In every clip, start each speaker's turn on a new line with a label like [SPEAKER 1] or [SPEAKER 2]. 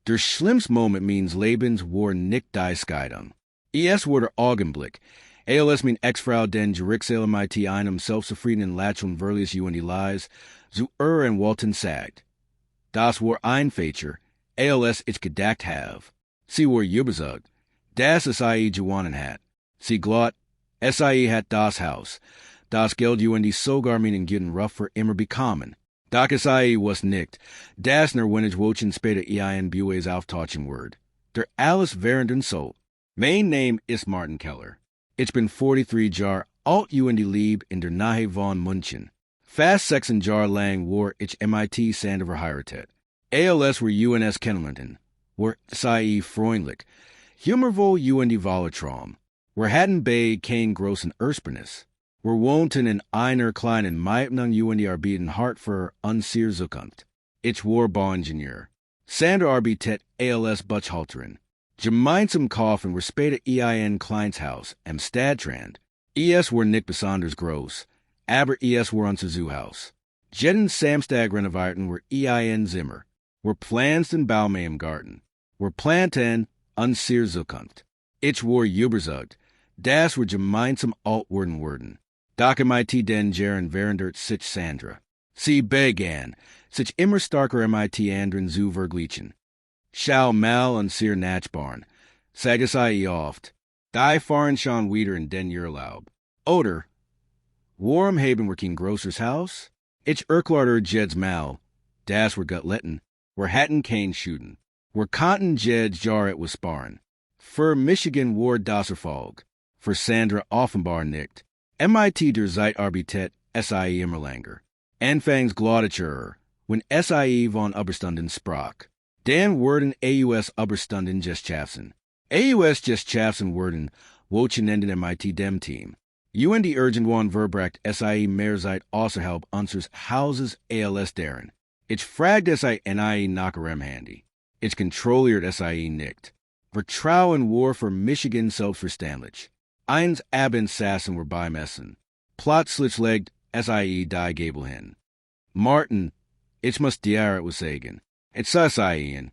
[SPEAKER 1] Der schlimmste Moment means Lebens war nicht die Scheidung. Es wurde Augenblick. ALS mein Ex-Frau den Gerichtssaal mit einem selbstzufriedenen Lächeln verließ und die Lies, zu und Walton sagt. Das war ein Feature, ALS ich gedacht have. Sie war überzeugt, dass sie gewonnen hat. Sie glaubt, sie hat das Haus, das Geld und sogar meinen guten Ruf für immer bekommen. Doch sie was nicht, das nur wenn ich wochen später ein Bues auftauchen wird. Der alles während und so. Mein Name is Martin Keller. Ich bin 43 Jahre alt und lieb in der Nähe von München. Fast 6 Jahre lang war ich MIT Sander verheiratet. ALS war UNS kennenlernen, war sie freundlich, humorvoll und die Wahltraum. Wir hatten bei kein großen Ersparnis. Wir wohnten in einer kleinen Mietwohnung und die arbeiten hart für unsere Zukunft. Ich war Bauingenieur. Sander arbeitet ALS Buchhalterin. Gemeinsam kaufen wir später ein kleines Haus am Stadtrand. Es war nicht besonders groß, aber es war unser Zuhause. Jeden Samstag renovierten wir ein Zimmer. Wir pflanzten Bäume im Garten. Wir planten unsere Zukunft. Ich war überzeugt, dass wir gemeinsam alt werden würden. Doch MIT den Jahren während sich Sandra. Sie begann, sich immer starker MIT anderen zu vergleichen. Schau mal unsere Nachbarn, sage sie oft. Die fahren schon wieder in den Urlaub. Oder, warum haben wir kein großes Haus? Ich erklärte jedes Mal, dass wir Gutletten, wir hatten kein Schuden. Wir konnten jedes Jahr etwas sparen. Für Michigan war das Erfolg, für Sandra offenbar nicht. MIT der Zeitarbeitet SIE immer länger. Anfangs glaubte wenn SIE von Überstunden sprach. Dann wurden AUS Überstunden geschaffen. AUS geschaffen wurden, wochen in MIT dem Team. Und die Urgent one verbracht SIE mehr Zeit außerhalb unseres Hauses ALS deren. Ich fragte SIE nach ihrem Handy. Ich kontrolliert SIE nicht. Vertrauen war für Michigan selbstverständlich. Eins Abends saßen wir beim Essen. Plötzlich legt SIE die Gabel hin. Martin, ich muss dir etwas sagen. Ich sah ihn.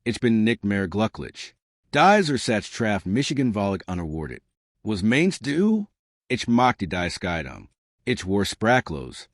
[SPEAKER 1] Ich bin nicht mehr glücklich. Dieser Satz traf Michigan völlig unerwartet. Was meinst du? Ich mochte die Scheidung. Ich war sprachlos.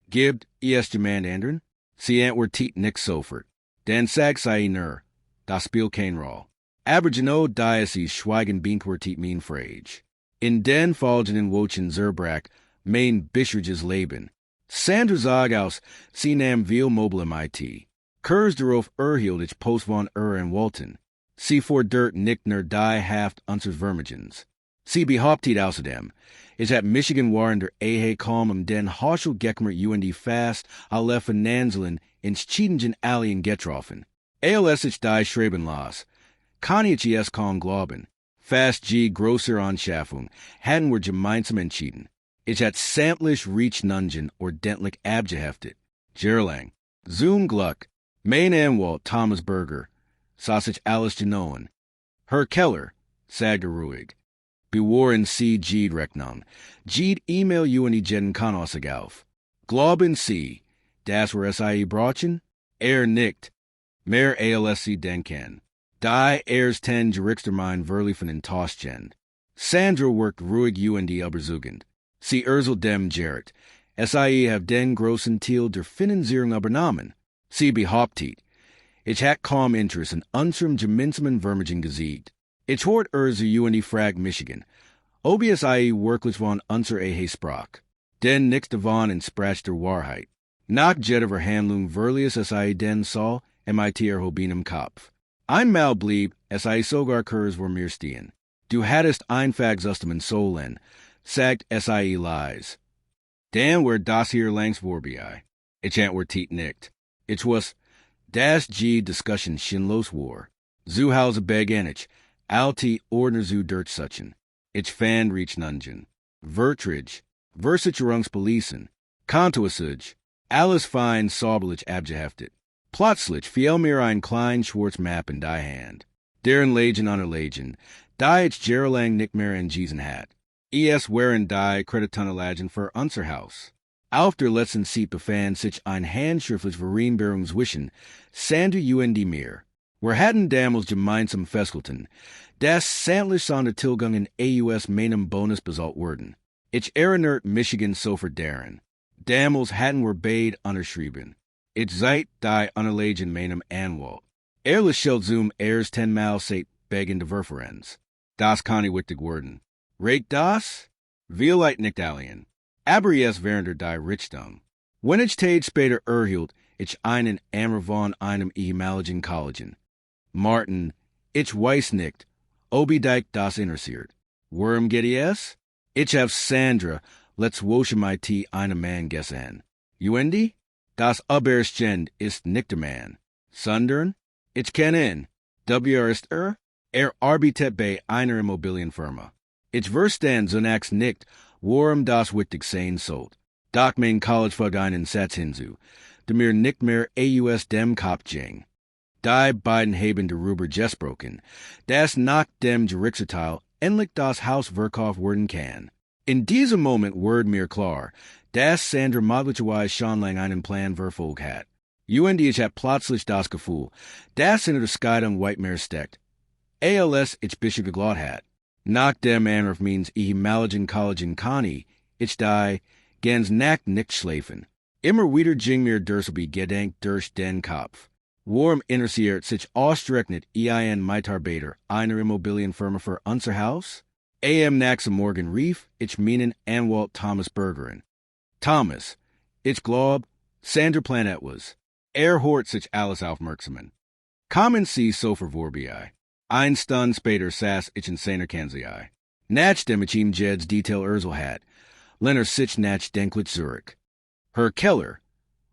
[SPEAKER 1] Gibt es jemand anderen? Sie antwortet nicht sofort. Dann sagt sie nur, das spielt keine Rolle. Aber genau sie schweigen beantwortet mein Frage. In den folgenden Wochen zerbrach mein bisheriges Leben. Sandra sag aus, sie nahm viel Mobile MIT. Kurz darauf erhielt ich Post von in Walton. Sie fordert nicht nur die Haft unseres Vermögens. Sie behauptet außerdem, ich hab Michigan war in der Ehe kaum den Haschel Geckmer und fast alle Finanzlen ins Schiedenden Alien getroffen. ALS ich die schreiben las. Kann ich es kaum glauben. Fast größere Anschaffung hatten wir gemeinsam entschieden. Ich hat sämtlich Riechnungen ordentlich abgeheftet. Jerlang. Zum Glück. Mein Anwalt Thomas Berger. Saß ich alles genoen. Herr Keller, sagte ruhig. Bewahren Sie Rechnung. E-Mail und jeden Kanossig auf. Glauben Sie, das wir Sie brauchen? Nicht. Mehr als Sie denken. Die ten Gerichtstermin verliefen in Toschen. Sandra worked ruhig und überzeugend. Sie erzählt dem Jared. Sie have den großen Teil der Finanzierung übernommen. Sie behauptet, ich hat kaum Interesse in unserem gemeinsamen Vermögen gesiegt. Ich hört und frag Michigan, ob es wirklich von unserer Ehe sprach. Denn nichts davon entspricht der Wahrheit. Nach jeder Verhandlung verließ den Saal MIT erhoben im Kopf. Einmal blieb sogar kurz vor mir stehen. Du hattest einfach zusammen sollen, sagt lies. Dann war das hier längst vorbei. Ich antwortet nicht. Ich was, das Diskussion sinnlos war. Zu Hause begann ich, alte Ordner zu durchsuchen. Ich fand Riechnungen, Verträge, Versicherungspolisen, Kontoauszüge, alles fein sauberlich abgeheftet. Plötzlich fiel mir ein klein schwarz Map in die Hand. Deren Legen an Legen, die ich jahrelang nicht mehr entgessen hat. Es waren die Kreditanlagen für unser Haus. Auf der letzten Seite befand sich ein handschriftlich Vereinbarung zwischen Sandra und mir. Wir hatten damals gemeinsam festgehalten, dass sämtlich seine Tilgungen aus meinem Bonus besalt wurden. Ich erinnert Michigan so daran. Damals hatten wir beide unterschrieben. Ich seit die Unterlegen meinem Anwalt. Ehrlich schelt zoom erst 10-mal seit begen de Verferens. Das kann ich wichtig worden. Rate das? Vielheit nicht alien. Aber jetzt während die Richtung. Wenn ich Tage später erhielt, ich einen Ammer von einem ehemaligen Kollegen. Martin, ich weiß nicht, ob ich das interessiert. Worum geht es? Ich hab Sandra, let's wasche my tea einem Mann gesehen. Juendi? Das Oberstchen ist nicht der Mann. Sondern, ich kenne ihn. Ist arbeitet bei einer Immobilienfirma. Ich verstand zunächst nicht, worum das wichtig sein sollte. Doch mein College folgt einen Satz hinzu, der mir nicht mehr aus dem Kopf ging. Die beiden haben darüber gesprochen, dass nach dem Gerichtsurteil endlich das Haus verkauft werden kann. In diesem Moment wurde mir klar, dass Sandra möglicherweise schon lange einen Plan verfolgt hat. Ich hat plötzlich das Gefühl, dass in der Scheidung weit mehr steckt. Als ich bisher geglaubt hat. Nach dem Anruf meines ehemaligen Kollegen Connie, ich die ganz Nacht nicht schlafen. Immer wieder ging mir derselbe Gedanke durch den Kopf. Worum interessiert sich ausgerechnet ein Mitarbeiter einer Immobilienfirma für unser Haus? Am nächsten Morgen rief ich meinen Anwalt Thomas Bergerin. Thomas, ich glaub, Sandra Plan etwas. Hört sich alles aufmerksamen. Kommen Sie so vorbei. Eine Stunde später saß ich in seiner Kanzlei. Nachdem ich ihm Jed's Detail erzel hat, Lenner sich nachdenklich zurück. Herr Keller,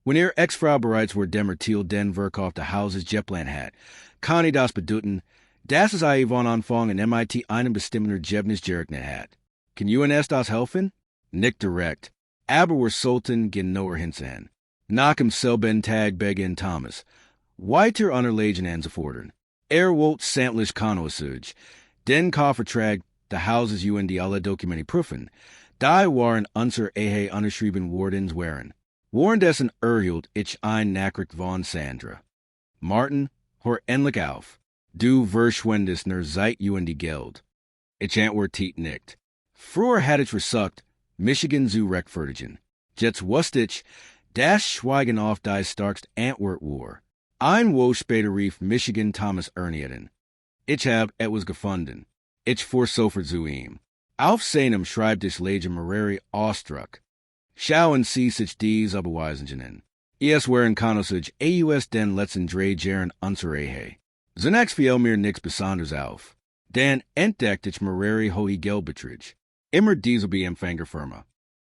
[SPEAKER 1] wenn Ex-Frau bereits vor dem Urteil den Verkauf des Hauses geplant hat, kann ich das bedeuten, dass es von Anfang an MIT einem bestimmten Ergebnis gerechnet hat. Kann uns das helfen? Nicht direkt, aber wir sollten genauer hinsehen. Nach dem selben Tag begann Thomas, weiter Unterlagen anzufordern. Wollte sämtlich Kontoauszüge, den Kaufvertrag des Hauses und alle Dokumente prüfen. Die waren unser Ehe unterschrieben worden wären. Währenddessen erhielt ich ein Nachricht von Sandra. Martin, hör endlich auf. Du verschwendest nur Zeit und Geld. Ich antwortete nicht. Früher hatte ich versucht, Michigan zu rechtfertigen. Jetzt wusste ich, dass Schweigen auf die starkste Antwort war. Ein Woche später rief Michigan Thomas Ernieten. Ich hab etwas gefunden. Ich fuhr sofort zu ihm. Auf seinem Schreibtisch lag mehrere Ausdruck. Schauen Sie sich dies Überweisungen. Es waren Kontoauszüge aus den letzten 3 Jahren unserer Ehe. Zunächst fiel mir nichts Besonderes auf. Dann entdeckte ich mehrere hohe Geldbeträge. Immer dieselbe Empfängerfirma.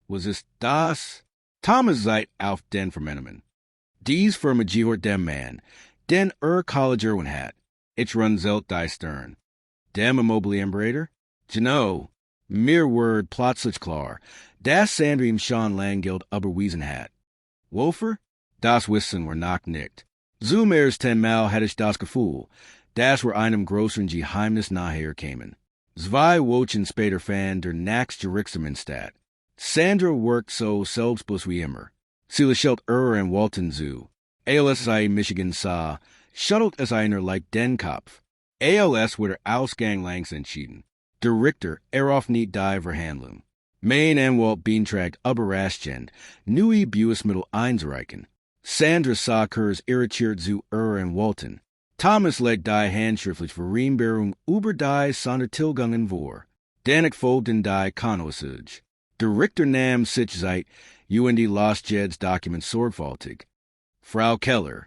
[SPEAKER 1] Was ist das? Thomas seit auf den Vermenemen. Dies Firma gehört dem Mann, den College Erwin hat. Ich run zelt die Stern. Dem Immobilienberater? Genau. Mir word plötzlich klar, dass Sandra ihm schon lang Geld überwiesen hat. Wofür? Das wissen wir noch nicht. Zu mehr als 10-mal hatte ich das Gefühl, dass wir einem größeren Geheimnis nachher kämen. 2 Wochen später fand der nächste Gerichtsverfahren statt. Sandra worked so selbstbewusst wie immer. Sie lächelt in Walton zu. Als ich Michigan sah, schüttelt es einer like den Kopf. Als wurde der Ausgang längst entschieden. Der Richter auf nicht die Verhandlung. Mein Anwalt beantragt überraschend, neue Beweismittel einzureichen. Sandra sah kurz irritiert zu in Walton. Thomas legt die handschriftlich Vereinbarung über die Sondertilgungen vor. Danach folgten die Kontoauszüge. Der Richter nahm sich Zeit, und las Jed's Dokument sorgfältig. Frau Keller,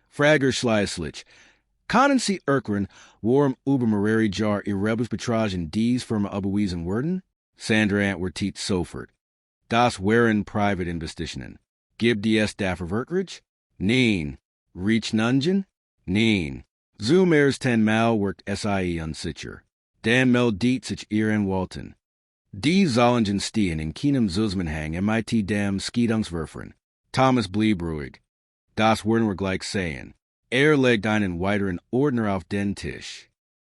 [SPEAKER 1] Frager schließlich, können Sie erklären, warum über mehrere Jahre Ihre Betragen dies Firma überwiesen wurden? Sandra antwortet sofort. Das waren Privatinvestitionen. Gibt es dafür wirklich? Nein. Rechnungen? Nein. Zu mehr als 10-mal worked SIE unsicher. Dann meldet sich in Walton. Die sollen stehen in keinem Zusammenhang mit dem Scheidungsverfahren. Thomas blieb ruhig. Das würden wir gleich sehen. Legt einen weiteren Ordner auf den Tisch.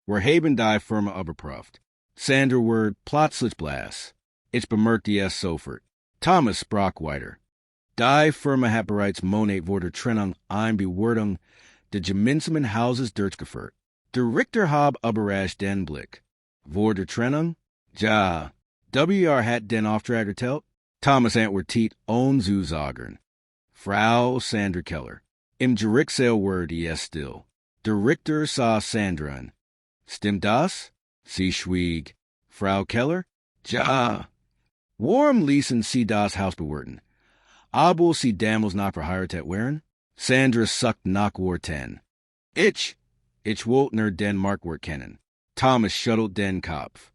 [SPEAKER 1] Wir haben die Firma überprüft. Sandra wurde plötzlich blass. Ich bemerkte es sofort. Thomas sprach weiter. Die Firma hat bereits Monat vor der Trennung eine Bewertung de gemeinsamen Hauses durchgeführt. Der Richter hab überrascht den Blick. Vor der Trennung? Ja. hat den Auftrag erteilt? Thomas Antwort tiet on Zusagern. Frau Sandra Keller. Im Gerichtssaal word es still. Der Richter sah Sandra an. Stimmt das? Sie schwieg. Frau Keller? Ja. Warum ließen Sie das Haus bewerten? Aber Sie damals nach verheiratet wären? Sandra sucked nach Worten. Ich wollte nur den Marktwort kennen. Thomas schüttelt den Kopf.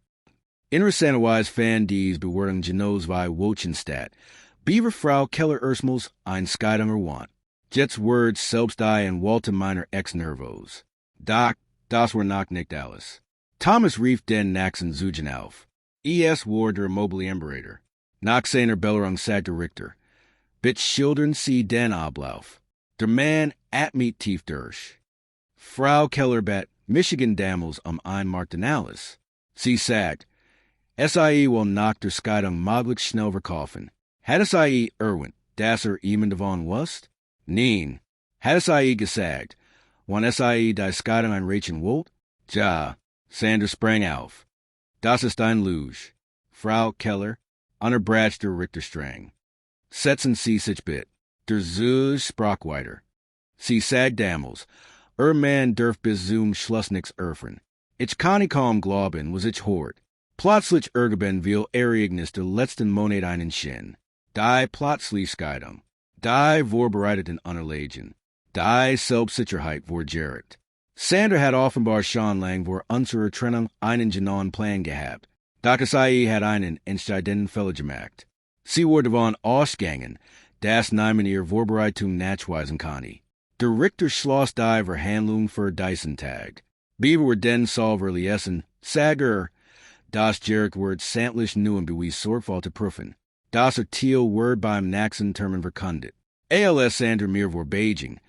[SPEAKER 1] Interessanterweise fand dies Bewertung Genos wie Wochenstadt. Beaver Frau Keller erstmals ein Scheidung erwant. Jets words selbst die en Walter meiner Ex-Nervos. Doch, das war noch nicht alles. Thomas rief den Naxen Zugen auf. Es war der mobile Emberator. Nach seiner Bellerung sagt der Richter. Bitte schildern Sie den Ablauf. Der Mann atmet tief durch. Frau Keller bat Michigan damals ein Martinales. Sie sagt, SIE will nach der Scheidung möglichst schnell verkaufen. Hat SIE erwähnt, dass jemand davon wusste? Nein. Hat SIE gesagt, wann SIE die Scheidung einreichen wollte? Ja. Sandra sprang auf. Das ist ein Lüge. Frau Keller, unterbrach der Richter streng. Setzen Sie sich bitte. Der Zug sprach weiter. Sie sagt damals, Man dürft bis zum Schluss nichts erfahren. Ich kann kaum glauben, was ich hört. Plötzlich ergeben will Ereignis der letzten Monat einen Schien. Die plötzlich Scheidung. Die vorbereiteten Unterlegen. Die Selbstsicherheit vor Gericht. Sandra hat offenbar schon lang vor unserer Trennung einen genauen Plan gehabt. Doch SIE hat einen entscheidenden Fehler gemacht. Sie war davon ausgegangen, dass niemand ihre Vorbereitung nachweisen kann. Der Richter schloss die Verhandlung für diesen Tag. Beaver den Solverliessen, Sager, das Gericht wird sämtlich neuen Beweis sorgfältig prüfen. Das Urteil wird beim nächsten Termin verkündet. ALS Sandra mir vor Beijing,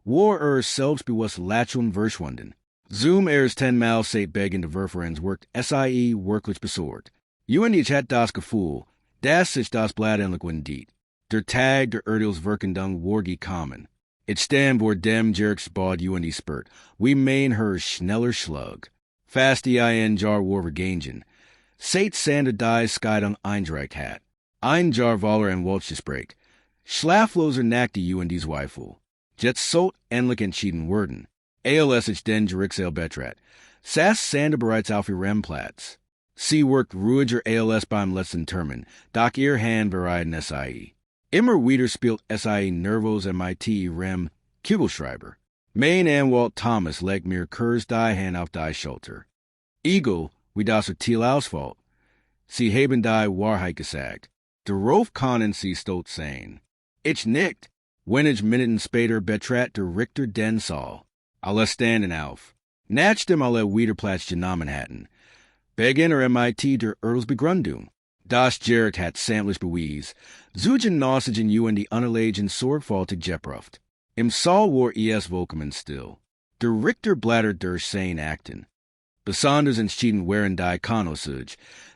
[SPEAKER 1] war selbstbewusst Lachun verschwunden. Zum 10 Mal seitbeginn der Verfahrens wirkt SIE wirklich besorgt. Ich hat das Gefühl, dass sich das Blatt endlich wendet. Der Tag der Urteilsverkündung war gekommen. Ich stand vor dem Gerichtsbad spurt. We mein her schneller Schlug. Fast die ein Jahr war vergangen. Seit Sandra die Scheidung eingereicht hat. Ein Jahr Waller en Waldsgesprek. Schlafloser Nacht die Zweifel. Jetzt sollt endlich entschieden werden. ALS ich den Gerichtssaal betrat. Saß Sandra bereits auf ihrem Platz. Sie worked ruhiger ALS beim letzten Termin, doch ihr Hand bereiten SIE. Immer wieder spielt SIE Nervos MIT rem Kugelschreiber. Mein Anwalt Thomas legt mir kurz die Hand auf die Schulter. Eagle, wie das Urteil ausfällt. Sie haben die Wahrheit gesagt. Darauf können Sie stolz sein. Ich nicht. Wenige Minuten später betrat der Richter den Saal. Alle standen auf. Nachdem alle wieder Platz genommen hatten. Beginner MIT der Urteilsbegründung. Das Gericht hat sämtlich Beweis. Zugen Nausigen die Unterlagen sorgfältig geprüft. Im Saal war es vollkommen still. Der Richter blättert durch seine Akten. Besonders entschieden waren die Konosug,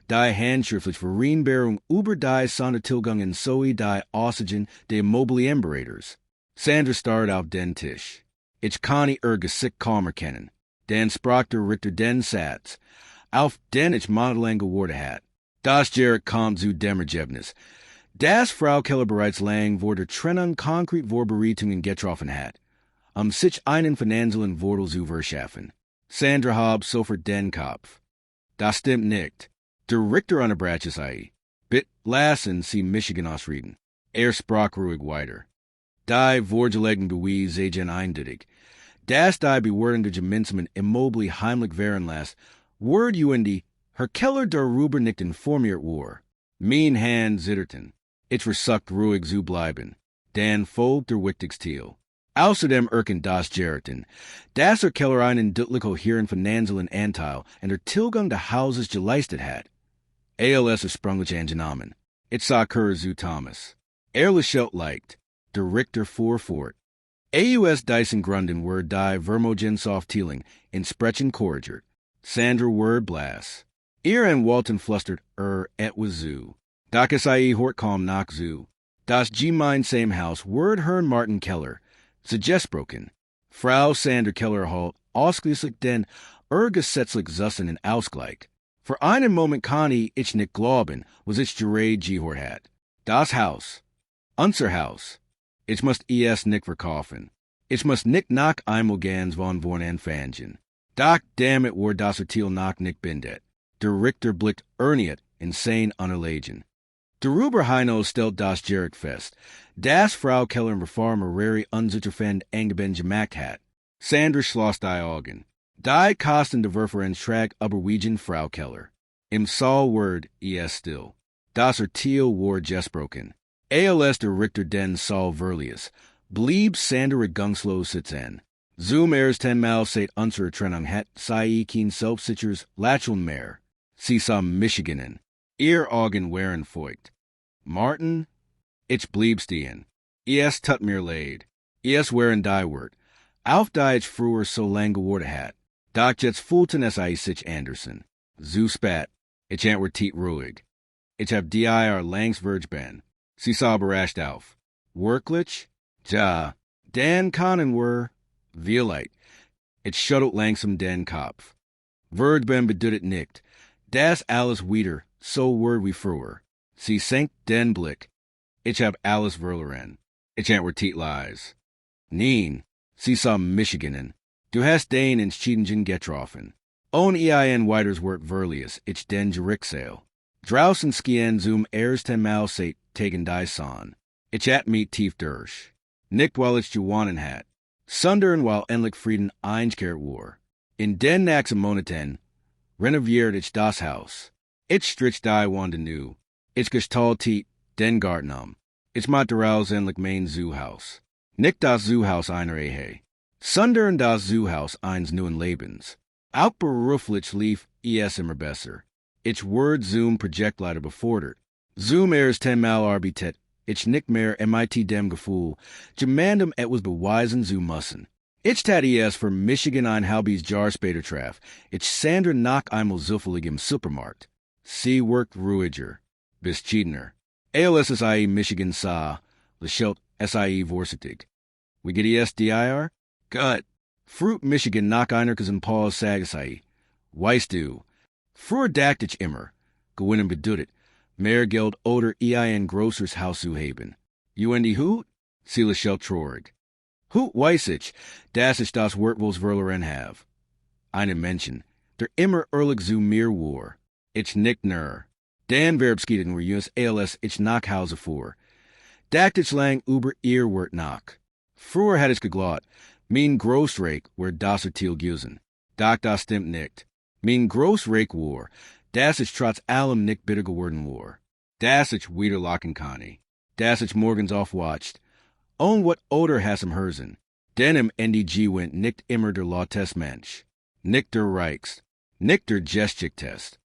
[SPEAKER 1] die handschriftlich Vereinbarung über die Sondertilgung in Soe die Aussigen der mobile Emberators. Sandra starrt auf den Tisch. Ich kann ihr Gesicht kaum erkennen. Dann sprach der Richter den Satz, auf den ich monatelang gewartet hat. Das Gericht kommt zu dem Ergebnis, dass Frau Keller bereits lang vor der Trennung konkret Vorbereitungen getroffen hat, sich einen finanziellen Vorteil zu verschaffen. Sandra hob sofort den Kopf. Das stimmt nicht. Der Richter unterbrach SIE. Bitte lassen Sie Michigan ausreden. Sprach ruhig weiter. Die vorgelegten Beweise seien eindeutig. Dass die Bewertung der gemeinsamen immobile heimlich wären las, word die Herr Keller darüber nicht informiert war. Mein Hand zitterten. Ich versucht ruhig zu bleiben. Dann folgt der wichtigste. Außerdem erkennt das Gericht, dass Herr Keller einen deutlich kohärenten finanziellen Anteil an der Tilgung des Hauses geleistet hat. ALS ist sprunglich angenommen. Ich sah kurz zu Thomas. Lächelt leicht. Der Richter fuhr fort. AUS Dyson Grunden word die Vermogensaufteilung in Sprechen korrigiert. Sandra word blass. Ihr en Walton flustert etwas zu. Doch SIE hort kaum nach zu. Das gemeinsame Haus word Herrn Martin Keller. Gesprochen. Frau Sander Keller halt, ausschließlich den urgesetzlich Zussen in Ausgleich. Für einen Moment kann ich nicht glauben, was ich gerade gehört hat. Das Haus. Unser Haus. Ich muss es nicht verkaufen. Ich muss nicht nach einmal ganz von vorn anfangen. Doch damit war das Urteil noch nicht bindet. Der Richter blickt erniet insane anerlegen. Darüber hinaus stellt das Gericht fest, dass Frau Keller im Reformer rari unsicherfend angeben gemacht hat. Sander schloss die Augen. Die kosten de Verfahrensschlag überwiegen Frau Keller. Im Saal word es still. Das Urteil war gesprochen. Als der Richter den Saal verließ, blieb Sander regungslos sitzen. Zum ersten Mal seit unserer Trennung hat sie kein selbstsicheres Lächeln mehr. Sie sah Michiganen. Ihr Augen waren feucht. Martin, ich blieb stehen. Es tut mir leid. Es waren die Wort. Auf die ich früher so lang gewordet hat. Doch jetzt fühlten es sich Anderson. Zu spät. Ich antwortet ruhig. Ich hab die langs vergeben. Sie sah überrascht auf. Wirklich? Ja. Dan Conan were. Vielleicht. Ich schüttelt langsam den Kopf. Vergeben bedeutet nicht. Das alles wieder, so word wie früher. Sie senkt den Blick. Ich hab alles verloren. Ich antwortet leise. Nein. Sie sah Michiganen. Du hast den entschieden getroffen. Ohne weiters Wort verlies, ich den Gerichtsaal. Draußen skien zum ersten Mal seit tegen die Sonne. Ich hat mich tief durch. Nicht weil ich gewonnen hat, sondern weil endlich Frieden eingekehrt war. In den nächsten Monaten renoviert ich das Haus. Ich strich die Wände neu. Ich gestaltet den Garten um. Ich machte daraus endlich mein Zoohaus. Nicht das Zoohaus einer Ehe, sondern das Zoohaus eines neuen Lebens. Auch beruflich lief es immer besser. Ich word zum Projektleiter befordert. Zum ersten Mal arbeitet ich nicht mehr mit dem Gefühl, jemandem etwas beweisen zu müssen. Ich tat es für Michigan ein halbes Jahr später traf. Ich Sander noch einmal zufällig im Supermarkt. Sie worked ruhiger, bescheidener. Als SIE Michigan sah, lächelt SIE vorsichtig. Wie geht es dir? Gut. Fruit Michigan noch einer in Paul SIE. Weißt du, früher dachte ich immer, gewonnen bedeutet, mehr Geld oder ein größeres Haus zu haben. Die Hut? Sie lächelt traurig. Hut weiß ich, dass ich das Wort wo's verloren have. Einen Menschen, der immer ehrlich zu mir war. Ich nicht nur. Den Verbskieden were just als ich nach Hause fuhr. Dachte ich lang über ihr Wort nach. Früher hatte ich geglaubt, mein Großreich war das Urteil gewesen. Doch das stimmt nicht. Mein Großreich war, dass ich trotz allem nicht bitter geworden war. Dass ich wieder lachen kann. Dass ich morgens aufwacht. Und wat oder hasem herzen. Denn im NDG went nicht immer der Lautest Mensch. Nicht der Reichs. Nicht der Geschichtest.